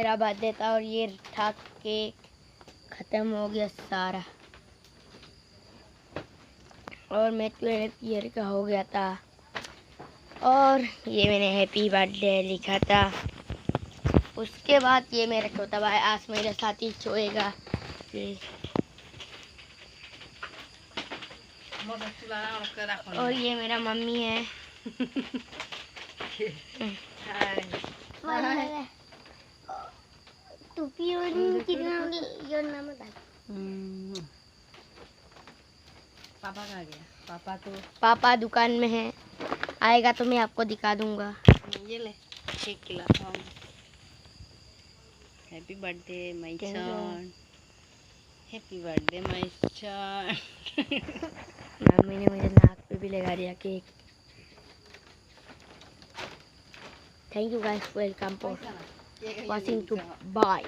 मेरा बर्थडे था और ये था केक, ख़त्म हो गया सारा। और मैं 12 ईयर का हो गया था। और ये मैंने हैप्पी बर्थडे लिखा था। उसके बाद ये मेरा छोटा भाई आज मेरे साथ ही सोएगा। और ये मेरा मम्मी है। पापा कहाँ गया? पापा दुकान में है, आएगा तो मैं आपको दिखा दूंगा। ये ले केक खिलाता हूँ। Happy birthday my son, happy birthday my son. Mummy ने मुझे नाक पे भी लगा दिया cake. Thank you guys, welcome for watching to bye.